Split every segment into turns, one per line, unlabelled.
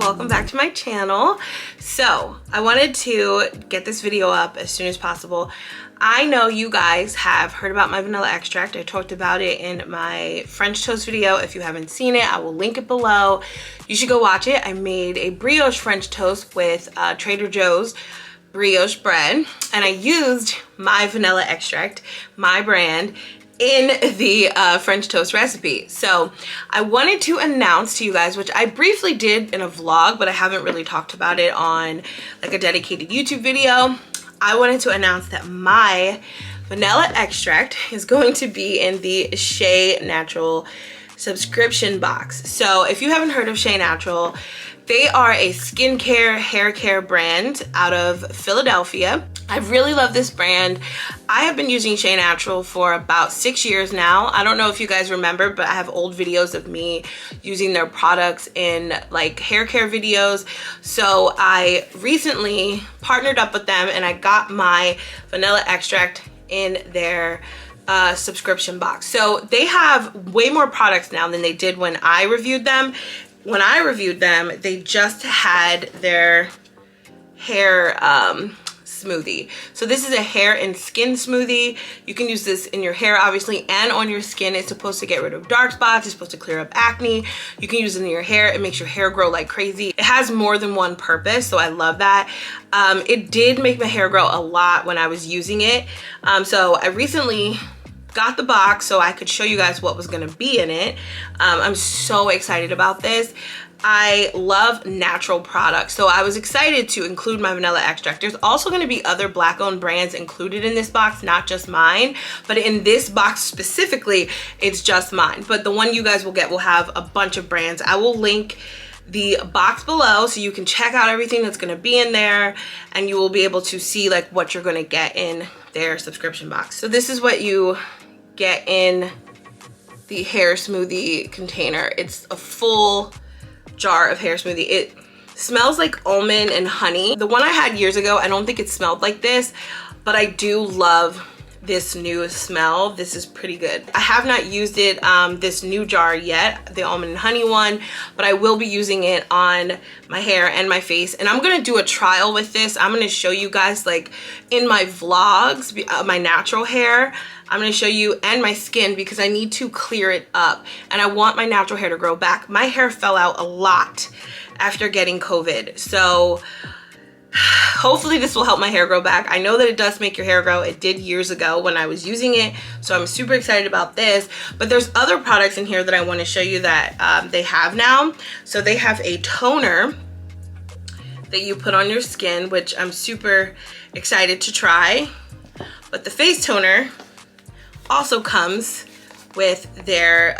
welcome back to my channel. So I wanted to get this video up as soon as possible. I know you guys have heard about my vanilla extract. I talked about it in my French toast video. If you haven't seen it, I will link it below. You should go watch it. I made a brioche French toast with Trader Joe's brioche bread, and I used my vanilla extract, my brand, in the French toast recipe. So I wanted to announce to you guys, which I briefly did in a vlog, but I haven't really talked about it on like a dedicated YouTube video. I wanted to announce that my vanilla extract is going to be in the Shea Natural subscription box. So if you haven't heard of Shea Natural, they are a skincare, hair care brand out of Philadelphia. I really love this brand. I have been using Shea Natural for about 6 years now. I don't know if you guys remember, but I have old videos of me using their products in like hair care videos. So I recently partnered up with them and I got my vanilla extract in their subscription box. So they have way more products now than they did when I reviewed them. When I reviewed them, they just had their hair smoothie. So this is a hair and skin smoothie. You can use this in your hair, obviously, and on your skin. It's supposed to get rid of dark spots. It's supposed to clear up acne. You can use it in your hair. It makes your hair grow like crazy. It has more than one purpose, so I love that. It did make my hair grow a lot when I was using it. So I recently got the box so I could show you guys what was gonna be in it. I'm so excited about this. I love natural products, so I was excited to include my vanilla extract. There's also going to be other Black-owned brands included in this box, not just mine, but in this box specifically, it's just mine. But the one you guys will get will have a bunch of brands. I will link the box below so you can check out everything that's going to be in there, and you will be able to see like what you're going to get in their subscription box. So this is what you get in the hair smoothie container. It's a full jar of hair smoothie. It smells like almond and honey. The one I had years ago, I don't think it smelled like this, but I do love this new smell. This is pretty good. I have not used it, this new jar yet, the almond and honey one, but I will be using it on my hair and my face. And I'm gonna do a trial with this. I'm gonna show you guys like in my vlogs, my natural hair. I'm gonna show you, and my skin, because I need to clear it up and I want my natural hair to grow back. My hair fell out a lot after getting COVID. So hopefully this will help my hair grow back. I know that it does make your hair grow. It did years ago when I was using it. So I'm super excited about this. But there's other products in here that I want to show you that they have now. So they have a toner that you put on your skin, which I'm super excited to try. But the face toner also comes with their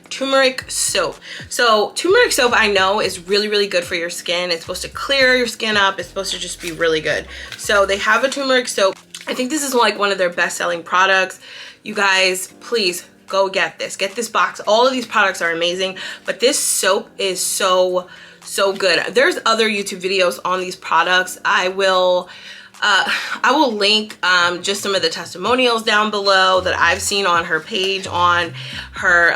turmeric soap. So turmeric soap, I know, is really, really good for your skin. It's supposed to clear your skin up. It's supposed to just be really good. So they have a turmeric soap. I think this is like one of their best-selling products. You guys, please go get this. Get this box. All of these products are amazing, but this soap is so good. There's other YouTube videos on these products. I will link just some of the testimonials down below that I've seen on her page, on her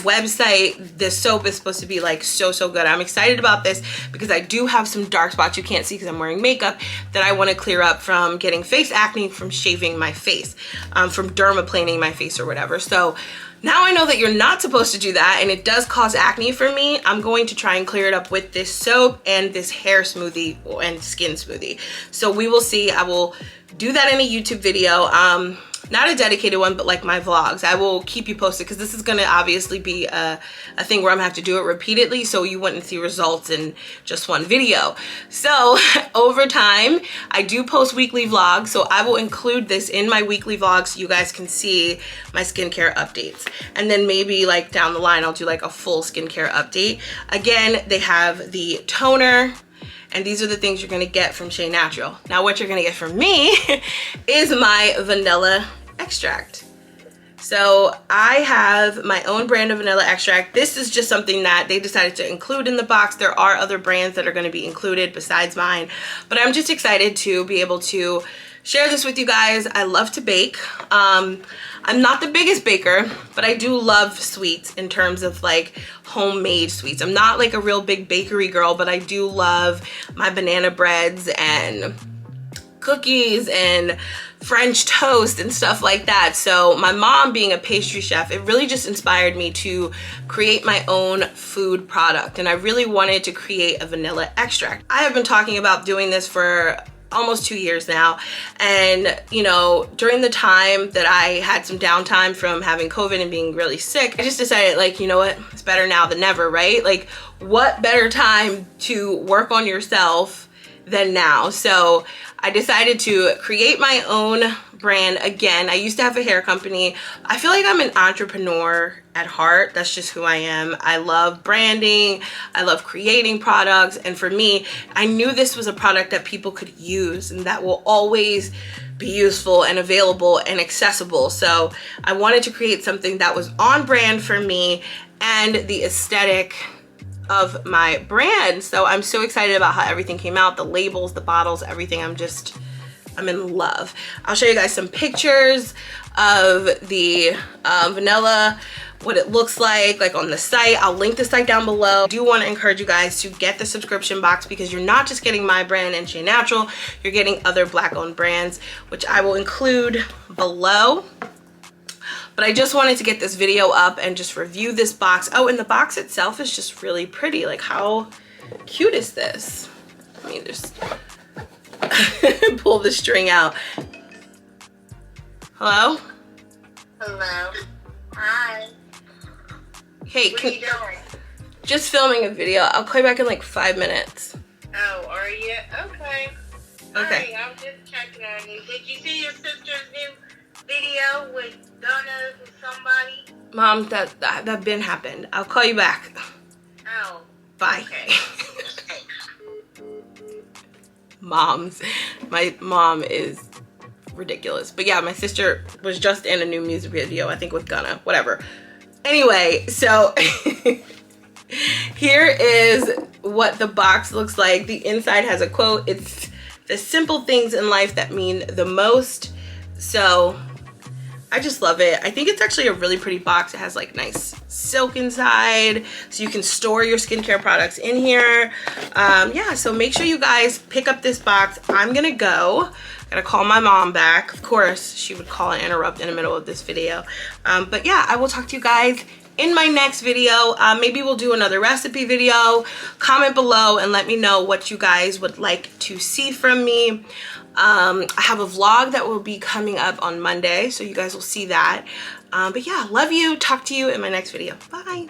website. This soap is supposed to be like so good. I'm excited about this because I do have some dark spots you can't see because I'm wearing makeup that I want to clear up from getting face acne from shaving my face, from dermaplaning my face or whatever. So now I know that you're not supposed to do that, and it does cause acne for me. I'm going to try and clear it up with this soap and this hair smoothie and skin smoothie. So we will see. I will do that in a YouTube video. Not a dedicated one, but like my vlogs. I will keep you posted because this is going to obviously be a thing where I'm gonna have to do it repeatedly, so you wouldn't see results in just one video. So over time, I do post weekly vlogs, so I will include this in my weekly vlogs so you guys can see my skincare updates. And then maybe like down the line, I'll do like a full skincare update. Again, they have the toner, and these are the things you're gonna get from Shea Natural. Now what you're gonna get from me is my vanilla extract. So I have my own brand of vanilla extract. This is just something that they decided to include in the box. There are other brands that are gonna be included besides mine, but I'm just excited to be able to share this with you guys. I love to bake. I'm not the biggest baker, but I do love sweets in terms of like homemade sweets. I'm not like a real big bakery girl, but I do love my banana breads and cookies and French toast and stuff like that. So my mom being a pastry chef, it really just inspired me to create my own food product. And I really wanted to create a vanilla extract. I have been talking about doing this for almost 2 years now. And you know, during the time that I had some downtime from having COVID and being really sick, I just decided like, you know what, it's better now than never, right? Like what better time to work on yourself than now? So I decided to create my own brand again. I used to have a hair company. I feel like I'm an entrepreneur at heart. That's just who I am. I love branding. I love creating products. And for me, I knew this was a product that people could use and that will always be useful and available and accessible. So I wanted to create something that was on brand for me and the aesthetic of my brand. So I'm so excited about how everything came out, the labels, the bottles, everything. I'm in love. I'll show you guys some pictures of the vanilla, what it looks like on the site. I'll link the site down below. I do want to encourage you guys to get the subscription box because you're not just getting my brand and Shea Natural, you're getting other Black owned brands, which I will include below. But I just wanted to get this video up and just review this box. Oh, and the box itself is just really pretty. Like how cute is this? Let me just pull the string out. Hello?
Hello. Hi.
Hey,
what are you doing?
Just filming a video. I'll call you back in like 5 minutes.
Oh, are you? Okay.
Okay.
Hi, I'm just checking on you. Did you see your sister's new video with donuts and somebody?
Mom, that been happened. I'll call you back.
Oh.
Bye.
Okay.
My mom is ridiculous. But yeah, my sister was just in a new music video, I think with Gunna, whatever. Anyway, so here is what the box looks like. The inside has a quote. It's the simple things in life that mean the most. So I just love it. I think it's actually a really pretty box. It has like nice silk inside, so you can store your skincare products in here. Yeah, so make sure you guys pick up this box. I'm gonna go. Gotta call my mom back. Of course, she would call and interrupt in the middle of this video. But yeah, I will talk to you guys in my next video. Maybe we'll do another recipe video. Comment below and let me know what you guys would like to see from me. I have a vlog that will be coming up on Monday, so you guys will see that. But yeah, love you. Talk to you in my next video. Bye.